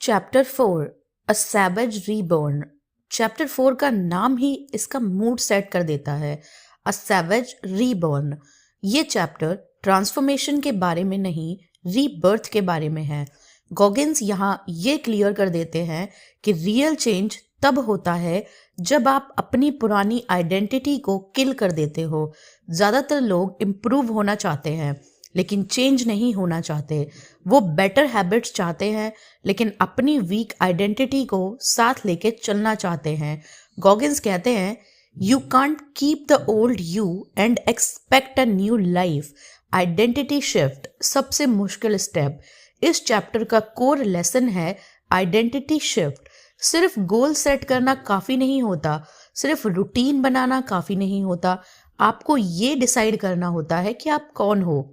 Chapter 4 अ savage reborn. Chapter 4 का नाम ही इसका मूड सेट कर देता है। अ सैवेज रीबॉर्न। ये चैप्टर ट्रांसफॉर्मेशन के बारे में नहीं, रीबर्थ के बारे में है। गॉगिन्स यहाँ ये क्लियर कर देते हैं कि रियल चेंज तब होता है जब आप अपनी पुरानी आइडेंटिटी को किल कर देते हो। ज़्यादातर लोग इम्प्रूव होना चाहते हैं लेकिन चेंज नहीं होना चाहते। वो बेटर हैबिट्स चाहते हैं लेकिन अपनी वीक आइडेंटिटी को साथ लेके चलना चाहते हैं। गॉगिन्स कहते हैं you can't keep the old you and expect a new life. Identity shift सबसे मुश्किल स्टेप। इस चैप्टर का कोर लेसन है आइडेंटिटी शिफ्ट। सिर्फ गोल सेट करना काफ़ी नहीं होता, सिर्फ रूटीन बनाना काफ़ी नहीं होता, आपको ये डिसाइड करना होता है कि आप कौन हो।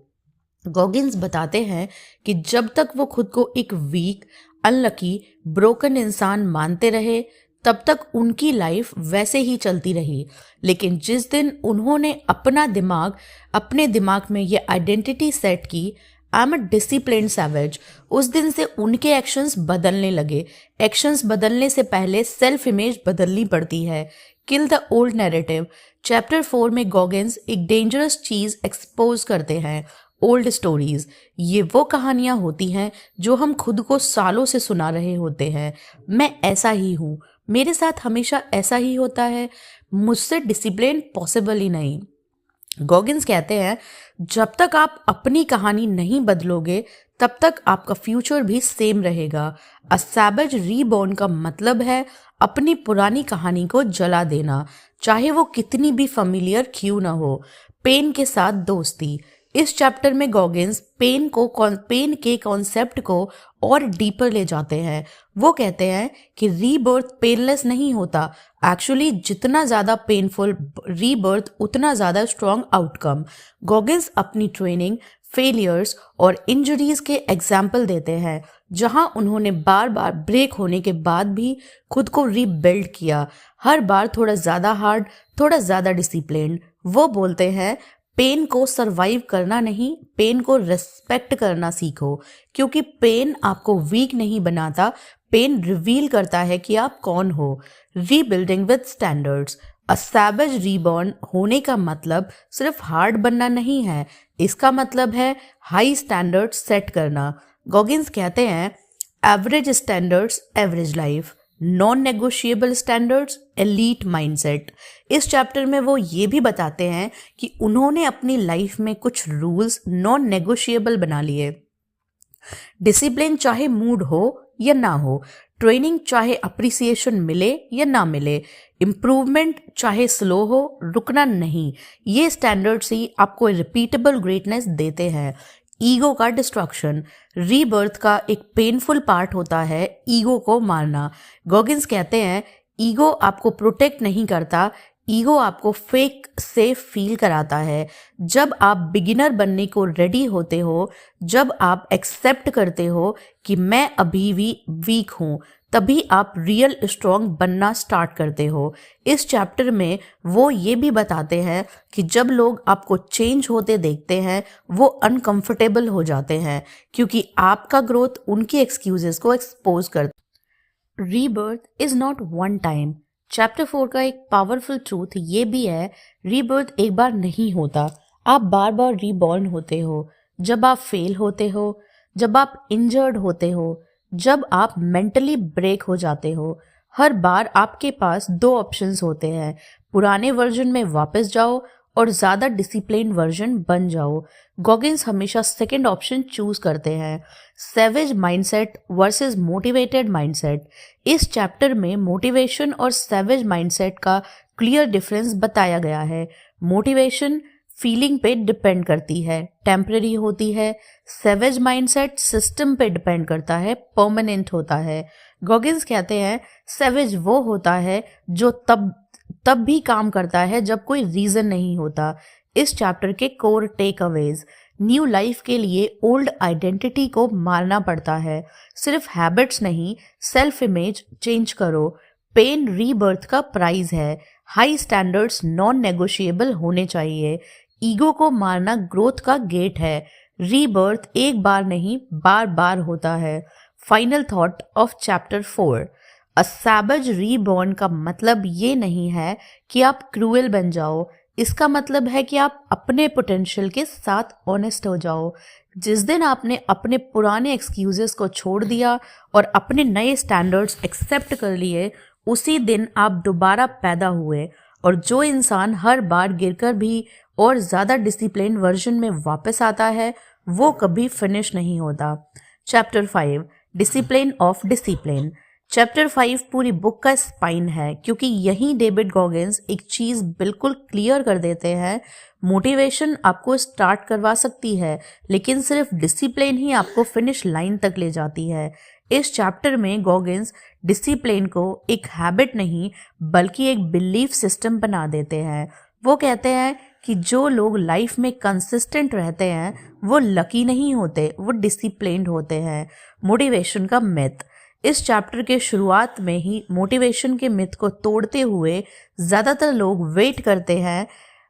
गॉगिन्स बताते हैं कि जब तक वो खुद को एक वीक, अनलकी, ब्रोकन इंसान मानते रहे तब तक उनकी लाइफ वैसे ही चलती रही। लेकिन जिस दिन उन्होंने अपने दिमाग में ये आइडेंटिटी सेट की, I am a disciplined savage, उस दिन से उनके एक्शंस बदलने लगे। एक्शंस बदलने से पहले सेल्फ इमेज बदलनी पड़ती है। Kill the old narrative. Chapter 4 में गॉगिन्स एक डेंजरस चीज एक्सपोज करते हैं, ओल्ड स्टोरीज। ये वो कहानियां होती हैं जो हम खुद को सालों से सुना रहे होते हैं। मैं ऐसा ही हूँ, मेरे साथ हमेशा ऐसा ही होता है, मुझसे डिसिप्लिन पॉसिबल ही नहीं। गॉगिन्स कहते हैं जब तक आप अपनी कहानी नहीं बदलोगे तब तक आपका फ्यूचर भी सेम रहेगा। अ सैवेज रीबॉर्न का मतलब है अपनी पुरानी कहानी को जला देना, चाहे वो कितनी भी फैमिलियर क्यों ना हो। पेन के साथ दोस्ती। इस चैप्टर में गॉगिन्स पेन के कॉन्सेप्ट को और डीपर ले जाते हैं। वो कहते हैं कि रीबर्थ पेनलेस नहीं होता। एक्चुअली जितना ज़्यादा पेनफुल रीबर्थ उतना ज़्यादा स्ट्रॉन्ग आउटकम। गॉगिन्स अपनी ट्रेनिंग, फेलियर्स और इंजरीज के एग्जाम्पल देते हैं जहां उन्होंने बार बार ब्रेक होने के बाद भी खुद को रीबिल्ड किया, हर बार थोड़ा ज़्यादा हार्ड, थोड़ा ज़्यादा डिसिप्लिन्ड। वो बोलते हैं पेन को सरवाइव करना नहीं, पेन को रिस्पेक्ट करना सीखो, क्योंकि पेन आपको वीक नहीं बनाता, पेन रिवील करता है कि आप कौन हो। Rebuilding with standards. A savage reborn होने का मतलब सिर्फ हार्ड बनना नहीं है, इसका मतलब है हाई स्टैंडर्ड्स सेट करना। गॉगिन्स कहते हैं average standards average life, non negotiable standards elite mindset. इस चैप्टर में वो ये भी बताते हैं कि उन्होंने अपनी लाइफ में कुछ रूल्स नॉन नेगोशिएबल बना लिए। डिसिप्लिन चाहे मूड हो या ना हो, ट्रेनिंग चाहे अप्रिसिएशन मिले या ना मिले, इम्प्रूवमेंट चाहे स्लो हो, रुकना नहीं। ये स्टैंडर्ड्स ही आपको रिपीटेबल ग्रेटनेस देते हैं। ईगो का डिस्ट्रक्शन। रीबर्थ का एक पेनफुल पार्ट होता है ईगो को मारना। गॉगिन्स कहते हैं ईगो आपको प्रोटेक्ट नहीं करता, ईगो आपको फेक सेफ फील कराता है। जब आप बिगिनर बनने को रेडी होते हो, जब आप एक्सेप्ट करते हो कि मैं अभी भी वीक हूँ, तभी आप रियल स्ट्रॉन्ग बनना स्टार्ट करते हो। इस चैप्टर में वो ये भी बताते हैं कि जब लोग आपको चेंज होते देखते हैं वो अनकंफर्टेबल हो जाते हैं, क्योंकि आपका ग्रोथ उनकी एक्सक्यूजेस को एक्सपोज करता है। Rebirth is not one time. Chapter 4 का एक पावरफुल ट्रूथ ये भी है, रीबर्थ एक बार नहीं होता, आप बार बार रीबॉर्न होते हो। जब आप फेल होते हो, जब आप इंजर्ड होते हो, जब आप मेंटली ब्रेक हो जाते हो, हर बार आपके पास दो ऑप्शंस होते हैं, पुराने वर्जन में वापस जाओ और ज़्यादा डिसिप्लिन वर्जन बन जाओ। गॉगिन्स हमेशा सेकंड ऑप्शन चूज करते हैं। Savage mindset versus motivated mindset. इस चैप्टर में मोटिवेशन और सैवेज माइंडसेट का क्लियर डिफरेंस बताया गया है। मोटिवेशन फीलिंग पे डिपेंड करती है, टेम्पररी होती है। सैवेज माइंडसेट सिस्टम पे डिपेंड करता है, परमानेंट होता है। गॉगिन्स कहते हैं सैवेज वो होता है जो तब भी काम करता है जब कोई रीजन नहीं होता। इस चैप्टर के core takeaways. New life के लिए ओल्ड आइडेंटिटी को मारना पड़ता है, सिर्फ हैबिट्स नहीं, सेल्फ इमेज चेंज करो। पेन रीबर्थ का प्राइस है। हाई स्टैंडर्ड्स नॉन नेगोशिएबल होने चाहिए। ईगो को मारना ग्रोथ का गेट है। रीबर्थ एक बार नहीं बार बार होता है। Final thought of chapter 4। A savage reborn का मतलब ये नहीं है कि आप क्रूएल बन जाओ, इसका मतलब है कि आप अपने पोटेंशियल के साथ ऑनेस्ट हो जाओ। जिस दिन आपने अपने पुराने एक्सक्यूजेस को छोड़ दिया और अपने नए स्टैंडर्ड्स एक्सेप्ट कर लिए, उसी दिन आप दोबारा पैदा हुए। और जो इंसान हर बार गिरकर भी और ज़्यादा डिसिप्लिन वर्जन में वापस आता है, वो कभी फिनिश नहीं होता। Chapter 5 discipline of discipline. Chapter 5 पूरी बुक का स्पाइन है, क्योंकि यहीं डेविड गॉगिंस एक चीज़ बिल्कुल क्लियर कर देते हैं। मोटिवेशन आपको स्टार्ट करवा सकती है, लेकिन सिर्फ डिसिप्लिन ही आपको फिनिश लाइन तक ले जाती है। इस चैप्टर में गॉगिंस डिसिप्लिन को एक हैबिट नहीं बल्कि एक बिलीफ सिस्टम बना देते हैं। वो कहते हैं कि जो लोग लाइफ में कंसिस्टेंट रहते हैं वो लकी नहीं होते, वो डिसिप्लिन्ड होते हैं। मोटिवेशन का मिथ। इस चैप्टर के शुरुआत में ही मोटिवेशन के मिथ को तोड़ते हुए ज़्यादातर लोग वेट करते हैं,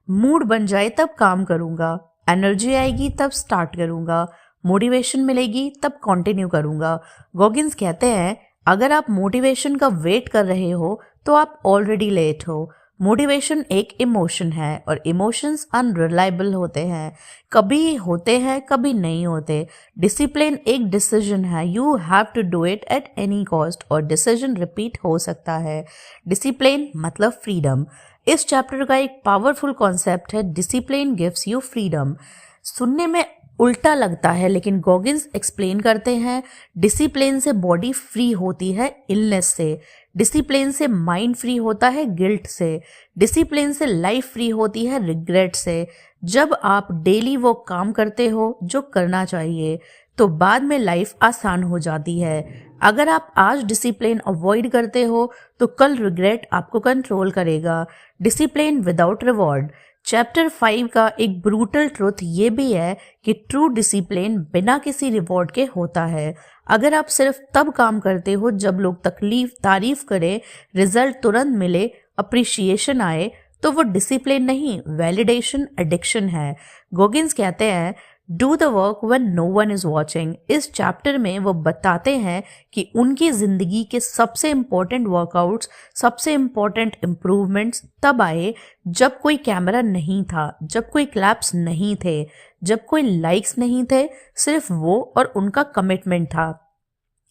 मूड बन जाए तब काम करूँगा, एनर्जी आएगी तब स्टार्ट करूँगा, मोटिवेशन मिलेगी तब कंटिन्यू करूँगा। गॉगिंस कहते हैं अगर आप मोटिवेशन का वेट कर रहे हो तो आप ऑलरेडी लेट हो। मोटिवेशन एक इमोशन है और इमोशंस अनरिलायबल होते हैं, कभी होते हैं कभी नहीं होते। डिसिप्लिन एक डिसीजन है, you have to do it at any cost, और डिसीजन रिपीट हो सकता है। डिसिप्लिन मतलब फ्रीडम। इस चैप्टर का एक पावरफुल कॉन्सेप्ट है, डिसिप्लिन गिव्स यू फ्रीडम। सुनने में उल्टा लगता है, लेकिन गॉगिंस एक्सप्लेन करते हैं डिसिप्लिन से बॉडी फ्री होती है इलनेस से, डिसिप्लिन से माइंड फ्री होता है गिल्ट से, डिसिप्लिन से लाइफ फ्री होती है रिग्रेट से। जब आप डेली वो काम करते हो जो करना चाहिए तो बाद में लाइफ आसान हो जाती है। अगर आप आज डिसिप्लिन अवॉइड करते हो तो कल रिग्रेट आपको कंट्रोल करेगा। Discipline without reward. चैप्टर 5 का एक ब्रूटल ट्रुथ ये भी है कि ट्रू डिसिप्लिन बिना किसी रिवॉर्ड के होता है। अगर आप सिर्फ तब काम करते हो जब लोग तारीफ करें, रिजल्ट तुरंत मिले, अप्रिशिएशन आए, तो वो डिसिप्लिन नहीं, वैलिडेशन एडिक्शन है। गॉगिंस कहते हैं do the work when no one is watching. इस चैप्टर में वो बताते हैं कि उनकी जिंदगी के सबसे इम्पोर्टेंट वर्कआउट्स, सबसे इम्पोर्टेंट इम्प्रूवमेंट्स तब आए जब कोई कैमरा नहीं था, जब कोई क्लैप्स नहीं थे, जब कोई लाइक्स नहीं थे, सिर्फ वो और उनका कमिटमेंट था।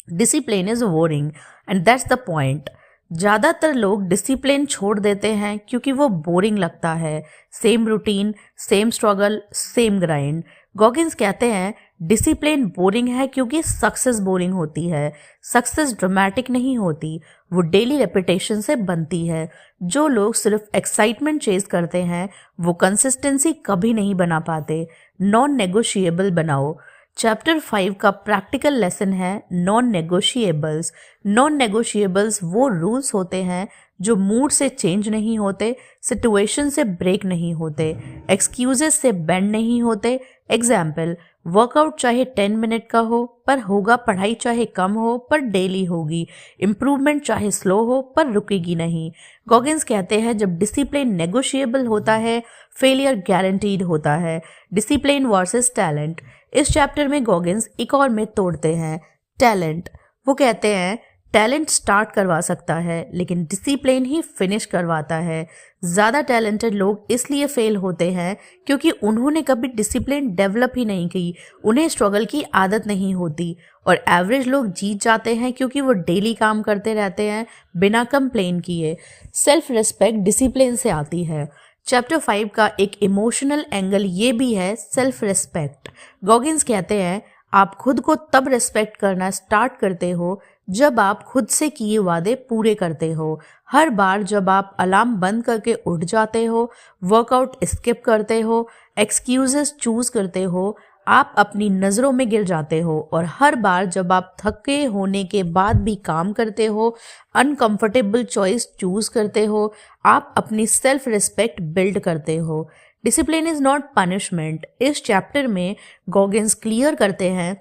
Discipline is boring and that's the point. ज़्यादातर लोग डिसिप्लिन छोड़ देते हैं क्योंकि वो बोरिंग लगता है। Same routine, same struggle, same grind. Goggins कहते हैं डिसिप्लिन बोरिंग है क्योंकि सक्सेस बोरिंग होती है। सक्सेस ड्रामेटिक नहीं होती, वो डेली रेपिटेशन से बनती है। जो लोग सिर्फ एक्साइटमेंट चेज करते हैं वो कंसिस्टेंसी कभी नहीं बना पाते। नॉन नेगोशिएबल बनाओ। चैप्टर 5 का प्रैक्टिकल लेसन है नॉन नेगोशिएबल्स। नॉन नेगोशिएबल्स वो रूल्स होते हैं जो मूड से चेंज नहीं होते, सिचुएशन से ब्रेक नहीं होते, एक्सक्यूजेस से बेंड नहीं होते। एग्जाम्पल, वर्कआउट चाहे 10 मिनट का हो पर होगा, पढ़ाई चाहे कम हो पर डेली होगी, इम्प्रूवमेंट चाहे स्लो हो पर रुकेगी नहीं। गॉगिंस कहते हैं जब डिसिप्लिन नेगोशिएबल होता है, फेलियर गारंटीड होता है। Discipline versus talent. इस चैप्टर में गॉगिंस एक और मिथ तोड़ते हैं, टैलेंट। वो कहते हैं टैलेंट स्टार्ट करवा सकता है लेकिन डिसिप्लिन ही फिनिश करवाता है। ज़्यादा टैलेंटेड लोग इसलिए फेल होते हैं क्योंकि उन्होंने कभी डिसिप्लिन डेवलप ही नहीं की, उन्हें स्ट्रगल की आदत नहीं होती। और एवरेज लोग जीत जाते हैं क्योंकि वो डेली काम करते रहते हैं बिना कंप्लेन किए। सेल्फ रिस्पेक्ट डिसिप्लिन से आती है। चैप्टर 5 का एक इमोशनल एंगल ये भी है, सेल्फ रिस्पेक्ट। गॉगिंस कहते हैं आप खुद को तब रिस्पेक्ट करना स्टार्ट करते हो जब आप खुद से किए वादे पूरे करते हो। हर बार जब आप अलार्म बंद करके उठ जाते हो, वर्कआउट स्किप करते हो, एक्सक्यूजेस चूज करते हो, आप अपनी नज़रों में गिर जाते हो। और हर बार जब आप थके होने के बाद भी काम करते हो, अनकंफर्टेबल चॉइस चूज करते हो, आप अपनी सेल्फ रिस्पेक्ट बिल्ड करते हो। Discipline is not punishment. इस चैप्टर में गॉगिंस क्लियर करते हैं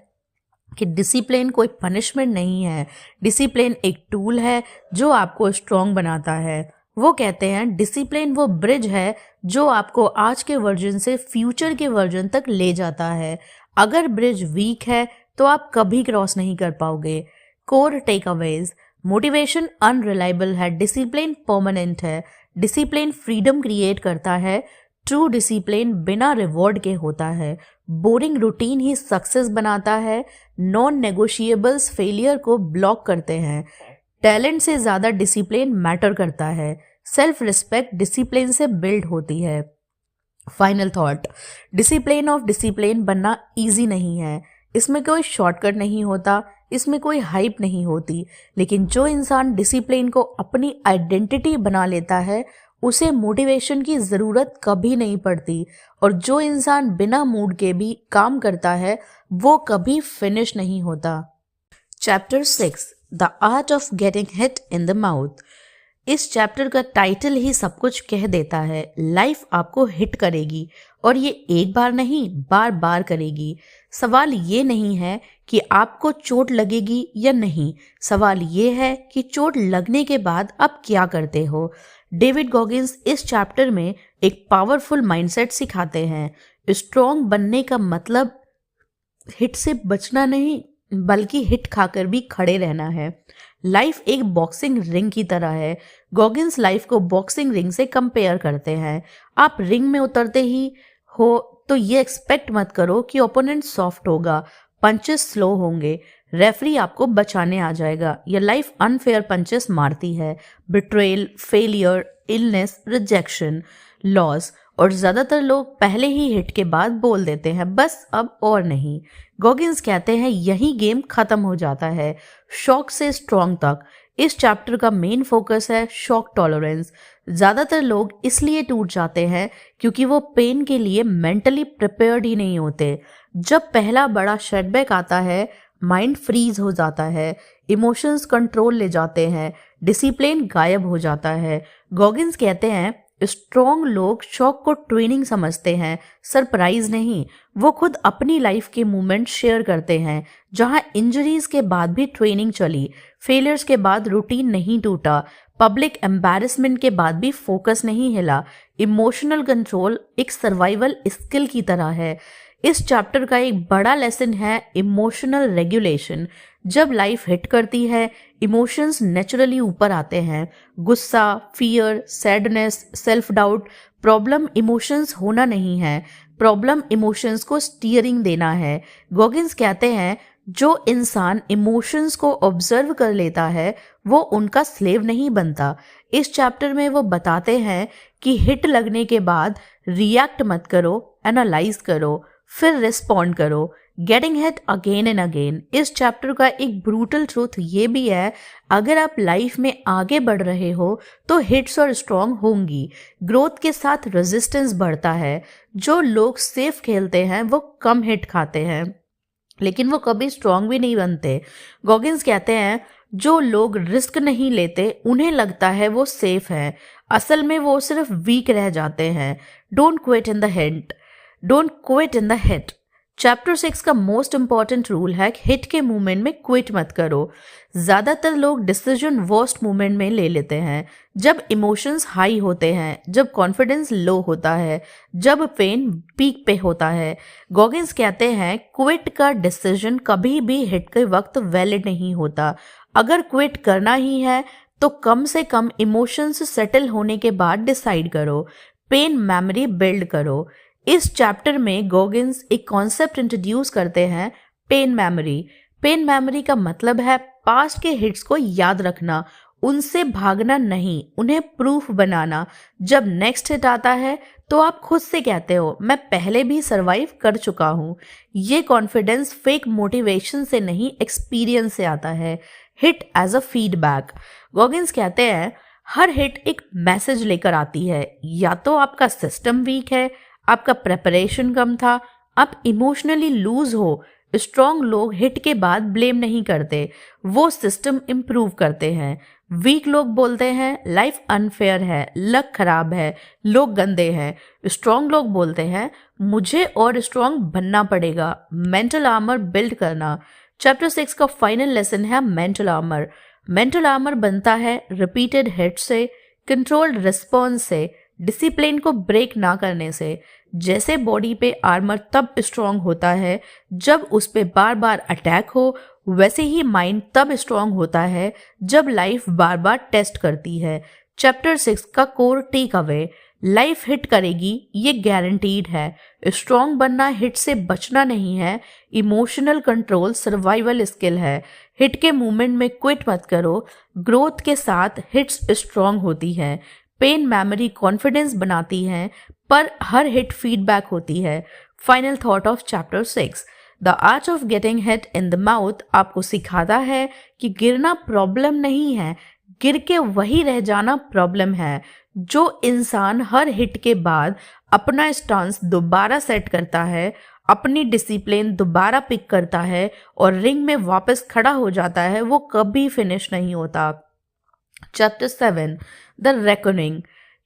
कि डिसिप्लिन कोई पनिशमेंट नहीं है, डिसिप्लिन एक टूल है जो आपको स्ट्रॉन्ग बनाता है। वो कहते हैं डिसिप्लिन वो ब्रिज है जो आपको आज के वर्जन से फ्यूचर के वर्जन तक ले जाता है। अगर ब्रिज वीक है तो आप कभी क्रॉस नहीं कर पाओगे। कोर टेकअवेज, मोटिवेशन अनरिलायबल है, डिसिप्लिन परमानेंट है, डिसिप्लिन फ्रीडम क्रिएट करता है, ट्रू डिसिप्लिन बिना रिवॉर्ड के होता है, बोरिंग रूटीन ही सक्सेस बनाता है, नॉन नेगोशिएबल्स फेलियर को ब्लॉक करते हैं, टैलेंट से ज़्यादा डिसिप्लिन मैटर करता है, सेल्फ रिस्पेक्ट डिसिप्लिन से बिल्ड होती है। Final thought, discipline of discipline बनना इजी नहीं है, इसमें कोई शॉर्टकट नहीं होता, इसमें कोई हाइप नहीं होती, लेकिन जो इंसान डिसिप्लिन को अपनी आइडेंटिटी बना लेता है उसे मोटिवेशन की ज़रूरत कभी नहीं पड़ती, और जो इंसान बिना मूड के भी काम करता है वो कभी फिनिश नहीं होता। Chapter 6, the art of getting hit in the mouth. इस चैप्टर का टाइटल ही सब कुछ कह देता है। लाइफ आपको हिट करेगी और ये एक बार नहीं बार बार करेगी। सवाल ये नहीं है कि आपको चोट लगेगी या नहीं, सवाल ये है कि चोट लगने के बाद आप क्या करते हो। डेविड गॉगिंस इस चैप्टर में एक पावरफुल माइंडसेट सिखाते हैं। स्ट्रॉन्ग बनने का मतलब हिट से बचना नहीं बल्कि हिट खाकर भी खड़े रहना है। लाइफ एक बॉक्सिंग रिंग की तरह है। गॉगिंस लाइफ को बॉक्सिंग रिंग से कंपेयर करते हैं। आप रिंग में उतरते ही हो तो ये एक्सपेक्ट मत करो कि ओपोनेंट सॉफ्ट होगा, पंचेस स्लो होंगे, रेफरी आपको बचाने आ जाएगा। ये लाइफ अनफेयर पंचेस मारती है, betrayal, failure, illness, rejection, loss, और ज़्यादातर लोग पहले ही हिट के बाद बोल देते हैं बस अब और नहीं। गॉगिंस कहते हैं यही गेम खत्म हो जाता है, शॉक से स्ट्रॉन्ग तक। इस चैप्टर का मेन फोकस है शॉक टॉलरेंस। ज़्यादातर लोग इसलिए टूट जाते हैं क्योंकि वो पेन के लिए मेंटली प्रिपेयर्ड ही नहीं होते। जब पहला बड़ा सेटबैक आता है माइंड फ्रीज हो जाता है, इमोशंस कंट्रोल ले जाते हैं, डिसिप्लिन गायब हो जाता है। गॉगिंस कहते हैं स्ट्रॉन्ग लोग शॉक को ट्रेनिंग समझते हैं, सरप्राइज नहीं। वो खुद अपनी लाइफ के मोमेंट शेयर करते हैं जहां इंजरीज के बाद भी ट्रेनिंग चली, फेलियर्स के बाद रूटीन नहीं टूटा, पब्लिक एम्बैरेसमेंट के बाद भी फोकस नहीं हिला। इमोशनल कंट्रोल एक सर्वाइवल स्किल की तरह है। इस चैप्टर का एक बड़ा लेसन है इमोशनल रेगुलेशन। जब लाइफ हिट करती है इमोशंस नेचुरली ऊपर आते हैं। गुस्सा, fear, sadness, self doubt. Problem emotions होना नहीं है, प्रॉब्लम इमोशंस को स्टीयरिंग देना है। गॉगिंस कहते हैं जो इंसान इमोशंस को ऑब्जर्व कर लेता है वो उनका स्लेव नहीं बनता। इस चैप्टर में वो बताते हैं कि हिट लगने के बाद रिएक्ट मत करो, एनालाइज करो, फिर रिस्पॉन्ड करो, getting hit again and again. इस चैप्टर का एक ब्रूटल ट्रूथ ये भी है, अगर आप लाइफ में आगे बढ़ रहे हो तो हिट्स और स्ट्रॉन्ग होंगी। ग्रोथ के साथ रेजिस्टेंस बढ़ता है। जो लोग सेफ खेलते हैं वो कम हिट खाते हैं लेकिन वो कभी स्ट्रॉन्ग भी नहीं बनते। गॉगिंस कहते हैं जो लोग रिस्क नहीं लेते उन्हें लगता है वो सेफ है, असल में वो सिर्फ वीक रह जाते हैं। Don't quit in the hit, don't quit in the hit. Chapter 6 का मोस्ट इंपॉर्टेंट रूल है हिट के मूवमेंट में क्विट मत करो। ज़्यादातर लोग डिसीजन वर्स्ट मूवमेंट में ले लेते हैं, जब इमोशंस हाई होते हैं, जब कॉन्फिडेंस लो होता है, जब पेन पीक पे होता है। गॉगिंस कहते हैं क्विट का डिसीजन कभी भी हिट के वक्त वैलिड नहीं होता। अगर क्विट करना ही है तो कम से कम इमोशंस सेटल होने के बाद डिसाइड करो, पेन मेमोरी बिल्ड करो। इस चैप्टर में गॉगिंस एक कॉन्सेप्ट इंट्रोड्यूस करते हैं, पेन मेमोरी। पेन मेमोरी का मतलब है पास्ट के हिट्स को याद रखना, उनसे भागना नहीं, उन्हें प्रूफ बनाना। जब नेक्स्ट हिट आता है तो आप खुद से कहते हो मैं पहले भी सरवाइव कर चुका हूँ। ये कॉन्फिडेंस फेक मोटिवेशन से नहीं एक्सपीरियंस से आता है। Hit as a feedback. Goggins कहते हैं हर हिट एक मैसेज लेकर आती है, या तो आपका सिस्टम वीक है, आपका प्रेपरेशन कम था, आप इमोशनली लूज हो। स्ट्रॉन्ग लोग हिट के बाद ब्लेम नहीं करते, वो सिस्टम इम्प्रूव करते हैं। वीक लोग बोलते हैं लाइफ अनफेयर है, लक खराब है, लोग गंदे हैं। स्ट्रॉन्ग लोग बोलते हैं मुझे और स्ट्रॉन्ग बनना पड़ेगा, मेंटल आर्मर बिल्ड करना। चैप्टर 6 का फाइनल लेसन है मेंटल आर्मर। मेंटल आर्मर बनता है रिपीटेड हिट से, कंट्रोल्ड रिस्पॉन्स से, डिसिप्लिन को ब्रेक ना करने से। जैसे बॉडी पे आर्मर तब स्ट्रांग होता है जब उस पे बार बार अटैक हो, वैसे ही माइंड तब स्ट्रांग होता है जब लाइफ बार बार टेस्ट करती है। चैप्टर 6 का core take away, life hit करेगी, ये गारंटीड है। स्ट्रांग बनना हिट से बचना नहीं है, इमोशनल कंट्रोल सर्वाइवल स्किल है। हिट के मूवमेंट में क्विट मत करो, ग्रोथ के साथ हिट्स स्ट्रांग होती है। पेन मेमोरी कॉन्फिडेंस बनाती है, पर हर हिट फीडबैक होती है। Final thought of chapter 6, the art of getting hit in the mouth आपको सिखाता है कि गिरना प्रॉब्लम नहीं है, गिर के वही रह जाना प्रॉब्लम है। जो इंसान हर हिट के बाद अपना स्टांस दोबारा सेट करता है, अपनी डिसिप्लिन दोबारा पिक करता है और रिंग में वापस खड़ा हो जाता है, वो कभी फिनिश नहीं होता। Chapter 7, the reckoning.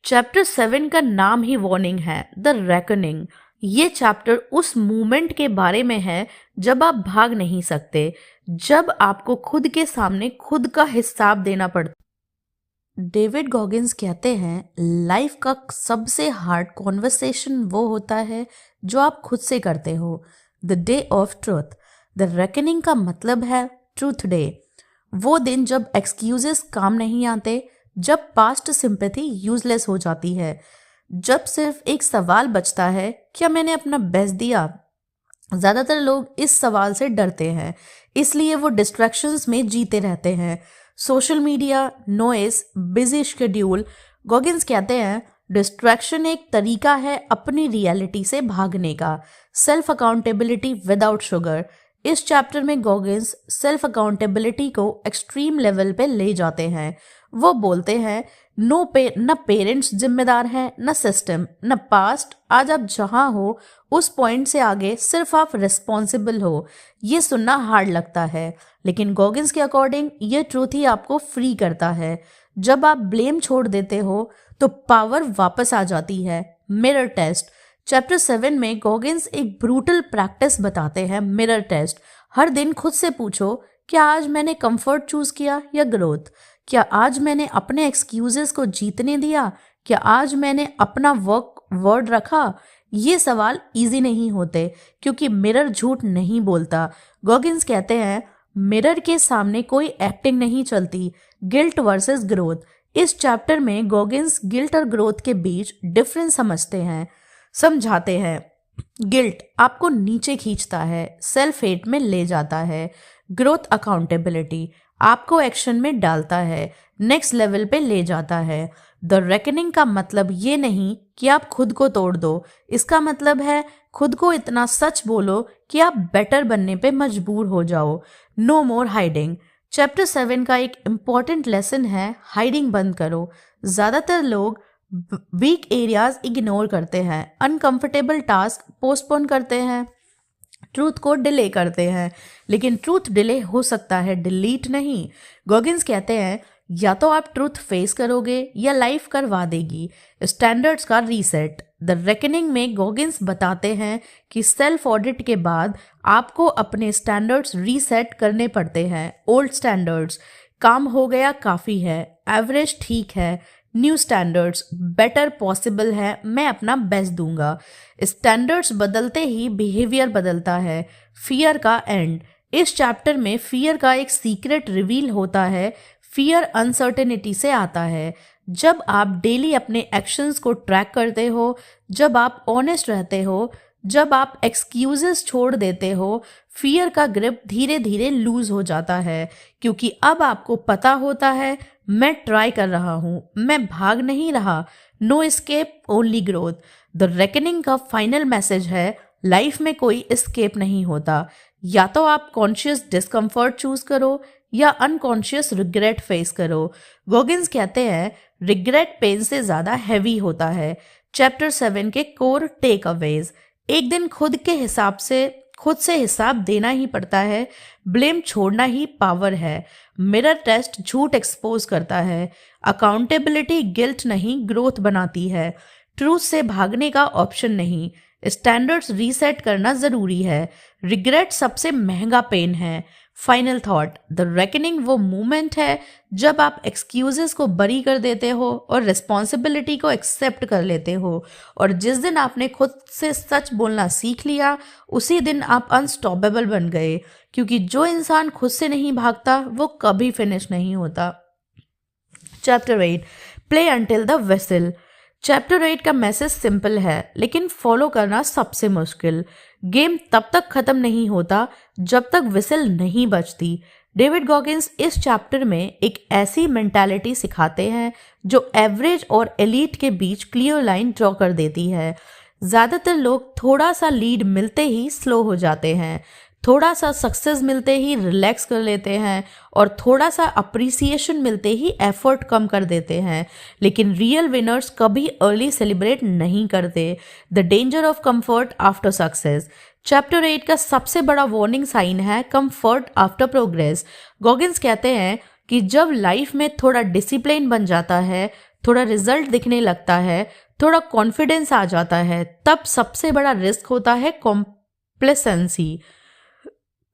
चैप्टर 7 का नाम ही वार्निंग है, द रेकनिंग। ये चैप्टर उस मोमेंट के बारे में है जब आप भाग नहीं सकते, जब आपको खुद के सामने खुद का हिसाब देना पड़ता। डेविड गॉगिंस कहते हैं लाइफ का सबसे हार्ड कॉन्वर्सेशन वो होता है जो आप खुद से करते हो। The day of truth, the reckoning का मतलब है ट्रूथ डे। वो दिन जब एक्सक्यूजेस काम नहीं आते, जब पास्ट सिंपैथी यूजलेस हो जाती है, जब सिर्फ एक सवाल बचता है, क्या मैंने अपना बेस्ट दिया? ज़्यादातर लोग इस सवाल से डरते हैं, इसलिए वो डिस्ट्रैक्शंस में जीते रहते हैं। Social media, noise, busy schedule. Goggins कहते हैं डिस्ट्रैक्शन एक तरीका है अपनी रियलिटी से भागने का। Self accountability without sugar. इस चैप्टर में गॉगिंस सेल्फ अकाउंटेबिलिटी को एक्सट्रीम लेवल पे ले जाते हैं। वो बोलते हैं न पेरेंट्स जिम्मेदार हैं, न सिस्टम, न पास्ट। आज आप जहां हो उस पॉइंट से आगे सिर्फ आप रिस्पॉन्सिबल हो। ये सुनना हार्ड लगता है, लेकिन गॉगिंस के अकॉर्डिंग ये ट्रूथ ही आपको फ्री करता है। जब आप ब्लेम छोड़ देते हो तो पावर वापस आ जाती है। Mirror test. चैप्टर 7 में गॉगिंस एक ब्रूटल प्रैक्टिस बताते हैं, मिरर टेस्ट। हर दिन खुद से पूछो, क्या आज मैंने कंफर्ट चूज किया या ग्रोथ? क्या आज मैंने अपने एक्सक्यूजेस को जीतने दिया? क्या आज मैंने अपना वर्ड रखा? ये सवाल इजी नहीं होते क्योंकि मिरर झूठ नहीं बोलता। गॉगिंस कहते हैं मिरर के सामने कोई एक्टिंग नहीं चलती। Guilt versus growth. इस चैप्टर में गॉगिंस गिल्ट और ग्रोथ के बीच डिफरेंस समझाते हैं। गिल्ट आपको नीचे खींचता है, सेल्फ हेट में ले जाता है। ग्रोथ अकाउंटेबिलिटी आपको एक्शन में डालता है, नेक्स्ट लेवल पे ले जाता है। द रेकनिंग का मतलब ये नहीं कि आप खुद को तोड़ दो, इसका मतलब है खुद को इतना सच बोलो कि आप बेटर बनने पे मजबूर हो जाओ। नो मोर हाइडिंग। चैप्टर 7 का एक इम्पॉर्टेंट लेसन है, हाइडिंग बंद करो। ज़्यादातर लोग वीक एरियाज इग्नोर करते हैं, अनकंफर्टेबल टास्क पोस्टपोन करते हैं, ट्रूथ को डिले करते हैं, लेकिन ट्रूथ डिले हो सकता है, डिलीट नहीं। गॉगिंस कहते हैं या तो आप ट्रूथ फेस करोगे या लाइफ करवा देगी। स्टैंडर्ड्स का रीसेट। द रेकनिंग में गॉगिंस बताते हैं कि सेल्फ ऑडिट के बाद आपको अपने स्टैंडर्ड्स रीसेट करने पड़ते हैं। ओल्ड स्टैंडर्ड्स, काम हो गया काफ़ी है, एवरेज ठीक है। न्यू स्टैंडर्ड्स, बेटर पॉसिबल है, मैं अपना बेस्ट दूंगा। स्टैंडर्ड्स बदलते ही बिहेवियर बदलता है। फियर का एंड। इस चैप्टर में फियर का एक सीक्रेट रिवील होता है। फियर अनसर्टेनिटी से आता है। जब आप डेली अपने एक्शंस को ट्रैक करते हो, जब आप ऑनेस्ट रहते हो, जब आप एक्सक्यूजेस छोड़ देते हो, फियर का ग्रिप धीरे धीरे लूज हो जाता है, क्योंकि अब आपको पता होता है मैं ट्राई कर रहा हूँ, मैं भाग नहीं रहा। No escape, only growth. The reckoning का फाइनल मैसेज है लाइफ में कोई एस्केप नहीं होता। या तो आप कॉन्शियस डिस्कम्फर्ट चूज करो या अनकॉन्शियस रिग्रेट फेस करो। गॉगिंस कहते हैं रिग्रेट पेन से ज़्यादा हैवी होता है। चैप्टर 7 के कोर टेक अवेज। एक दिन खुद से हिसाब देना ही पड़ता है। ब्लेम छोड़ना ही पावर है। मिरर टेस्ट झूठ एक्सपोज करता है। अकाउंटेबिलिटी गिल्ट नहीं ग्रोथ बनाती है। ट्रूथ से भागने का ऑप्शन नहीं। स्टैंडर्ड्स रीसेट करना ज़रूरी है। रिग्रेट सबसे महंगा पेन है। फाइनल थॉट, द रेकनिंग वो मोमेंट है जब आप एक्सक्यूजेस को बरी कर देते हो और रिस्पॉन्सिबिलिटी को एक्सेप्ट कर लेते हो, और जिस दिन आपने खुद से सच बोलना सीख लिया उसी दिन आप अनस्टॉपेबल बन गए, क्योंकि जो इंसान खुद से नहीं भागता वो कभी फिनिश नहीं होता। Chapter 8, play until the whistle. Chapter 8 का मैसेज सिंपल है लेकिन फॉलो करना सबसे मुश्किल। गेम तब तक खत्म नहीं होता जब तक विसल नहीं बजती। डेविड गॉगिंस इस चैप्टर में एक ऐसी मेंटालिटी सिखाते हैं जो एवरेज और एलीट के बीच क्लियर लाइन ड्रॉ कर देती है। ज़्यादातर लोग थोड़ा सा लीड मिलते ही स्लो हो जाते हैं, थोड़ा सा सक्सेस मिलते ही रिलैक्स कर लेते हैं और थोड़ा सा अप्रिसिएशन मिलते ही एफर्ट कम कर देते हैं, लेकिन रियल विनर्स कभी अर्ली सेलिब्रेट नहीं करते। The danger of comfort after success. Chapter 8 का सबसे बड़ा वार्निंग साइन है कंफर्ट आफ्टर प्रोग्रेस। गॉगिंस कहते हैं कि जब लाइफ में थोड़ा डिसिप्लिन बन जाता है, थोड़ा रिजल्ट दिखने लगता है, थोड़ा कॉन्फिडेंस आ जाता है, तब सबसे बड़ा रिस्क होता है कॉम्प्लेसेंसी।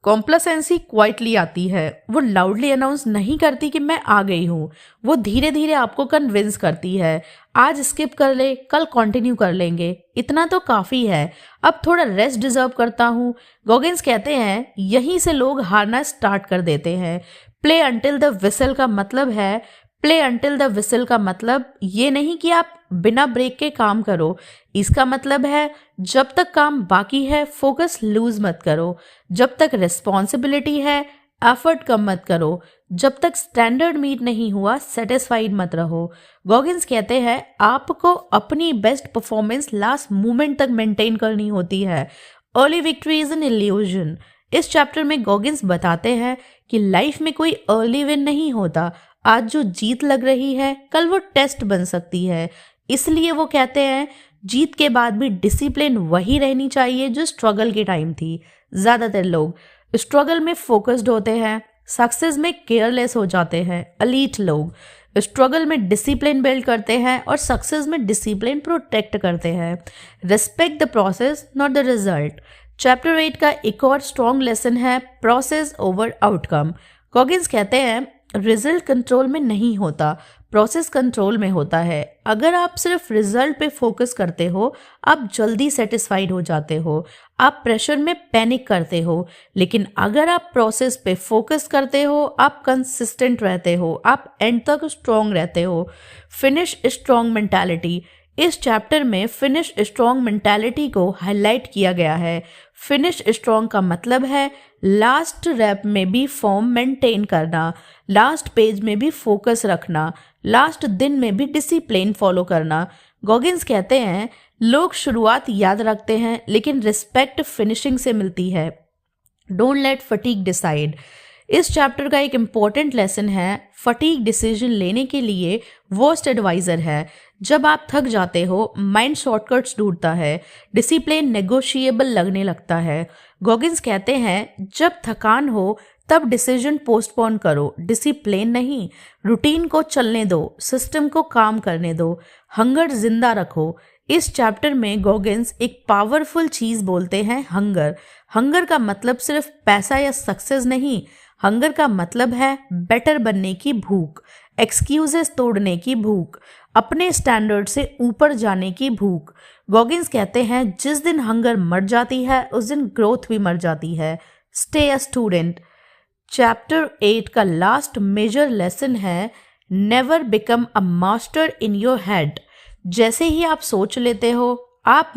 कॉम्प्लेसेंसी क्वाइटली आती है, वो लाउडली अनाउंस नहीं करती कि मैं आ गई हूँ, वो धीरे धीरे आपको कन्विंस करती है, आज स्किप कर ले कल कंटिन्यू कर लेंगे, इतना तो काफ़ी है, अब थोड़ा रेस्ट डिजर्व करता हूँ। गॉगिंस कहते हैं यहीं से लोग हारना स्टार्ट कर देते हैं। प्ले अंटिल द विसल का मतलब है, प्ले अंटिल द विसल का मतलब ये नहीं कि आप बिना ब्रेक के काम करो, इसका मतलब है जब तक काम बाकी है फोकस लूज मत करो, जब तक रिस्पॉन्सिबिलिटी है एफर्ट कम मत करो, जब तक स्टैंडर्ड मीट नहीं हुआ सेटिस्फाइड मत रहो। गॉगिंस कहते हैं आपको अपनी बेस्ट परफॉर्मेंस लास्ट मोमेंट तक मेंटेन करनी होती है। Early victory is an illusion. इस चैप्टर में गॉगिंस बताते हैं कि लाइफ में कोई अर्ली विन नहीं होता। आज जो जीत लग रही है कल वो टेस्ट बन सकती है, इसलिए वो कहते हैं जीत के बाद भी डिसिप्लिन वही रहनी चाहिए जो स्ट्रगल के टाइम थी। ज़्यादातर लोग स्ट्रगल में फोकस्ड होते हैं, सक्सेस में केयरलेस हो जाते हैं। एलीट लोग स्ट्रगल में डिसिप्लिन बिल्ड करते हैं और सक्सेस में डिसिप्लिन प्रोटेक्ट करते हैं। Respect the process not the result. Chapter 8 का एक और स्ट्रॉन्ग लेसन है प्रोसेस ओवर आउटकम। गॉगिंस कहते हैं रिजल्ट कंट्रोल में नहीं होता, प्रोसेस कंट्रोल में होता है। अगर आप सिर्फ रिजल्ट पे फोकस करते हो आप जल्दी सेटिस्फाइड हो जाते हो, आप प्रेशर में पैनिक करते हो, लेकिन अगर आप प्रोसेस पे फोकस करते हो आप कंसिस्टेंट रहते हो, आप एंड तक स्ट्रॉन्ग रहते हो। Finish strong mentality. इस चैप्टर में फिनिश स्ट्रॉन्ग मेंटालिटी को हाईलाइट किया गया है। फिनिश स्ट्रॉन्ग का मतलब है लास्ट रैप में भी फॉर्म मेंटेन करना, लास्ट पेज में भी फोकस रखना, लास्ट दिन में भी डिसिप्लिन फॉलो करना। गॉगिंस कहते हैं लोग शुरुआत याद रखते हैं लेकिन रिस्पेक्ट फिनिशिंग से मिलती है। Don't let fatigue decide. इस चैप्टर का एक इम्पॉर्टेंट लेसन है फटीग डिसीजन लेने के लिए वर्स्ट एडवाइजर है। जब आप थक जाते हो माइंड शॉर्टकट्स ढूंढता है, डिसिप्लिन नेगोशिएबल लगने लगता है। गॉगिंस कहते हैं जब थकान हो तब डिसीजन पोस्टपोन करो, डिसिप्लिन नहीं। रूटीन को चलने दो, सिस्टम को काम करने दो, हंगर जिंदा रखो। इस चैप्टर में गॉगिंस एक पावरफुल चीज़ बोलते हैं हंगर। हंगर का मतलब सिर्फ पैसा या सक्सेस नहीं, हंगर का मतलब है बेटर बनने की भूख, एक्सक्यूजेस तोड़ने की भूख, अपने स्टैंडर्ड से ऊपर जाने की भूख। गॉगिंस कहते हैं जिस दिन हंगर मर जाती है उस दिन ग्रोथ भी मर जाती है। Stay a student. चैप्टर 8 का लास्ट मेजर लेसन है never become a master in your head. जैसे ही आप सोच लेते हो आप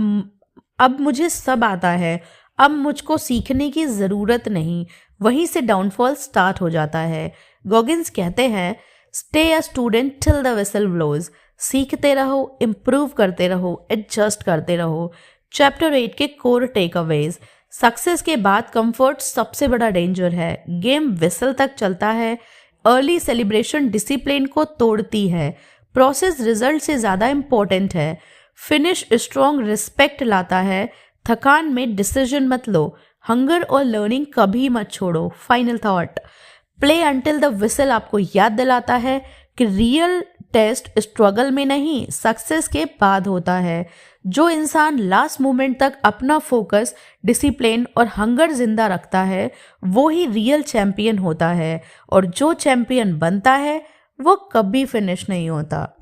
अब मुझे सब आता है, अब मुझको सीखने की ज़रूरत नहीं, वहीं से डाउनफॉल स्टार्ट हो जाता है। गॉगिंस कहते हैं stay a student till the whistle blows. सीखते रहो, इम्प्रूव करते रहो, एडजस्ट करते रहो। चैप्टर 8 के कोर टेक अवेज। सक्सेस के बाद कंफर्ट सबसे बड़ा डेंजर है। गेम विसल तक चलता है, अर्ली सेलिब्रेशन डिसिप्लिन को तोड़ती है, प्रोसेस रिजल्ट से ज़्यादा इम्पोर्टेंट है, फिनिश स्ट्रॉन्ग रिस्पेक्ट लाता है, थकान में डिसीजन मत लो, हंगर और लर्निंग कभी मत छोड़ो। Final thought, play until the whistle आपको याद दिलाता है कि रियल टेस्ट स्ट्रगल में नहीं, सक्सेस के बाद होता है। जो इंसान लास्ट मोमेंट तक अपना फोकस, डिसिप्लिन और हंगर जिंदा रखता है, वो ही रियल चैंपियन होता है। और जो चैंपियन बनता है वो कभी फिनिश नहीं होता।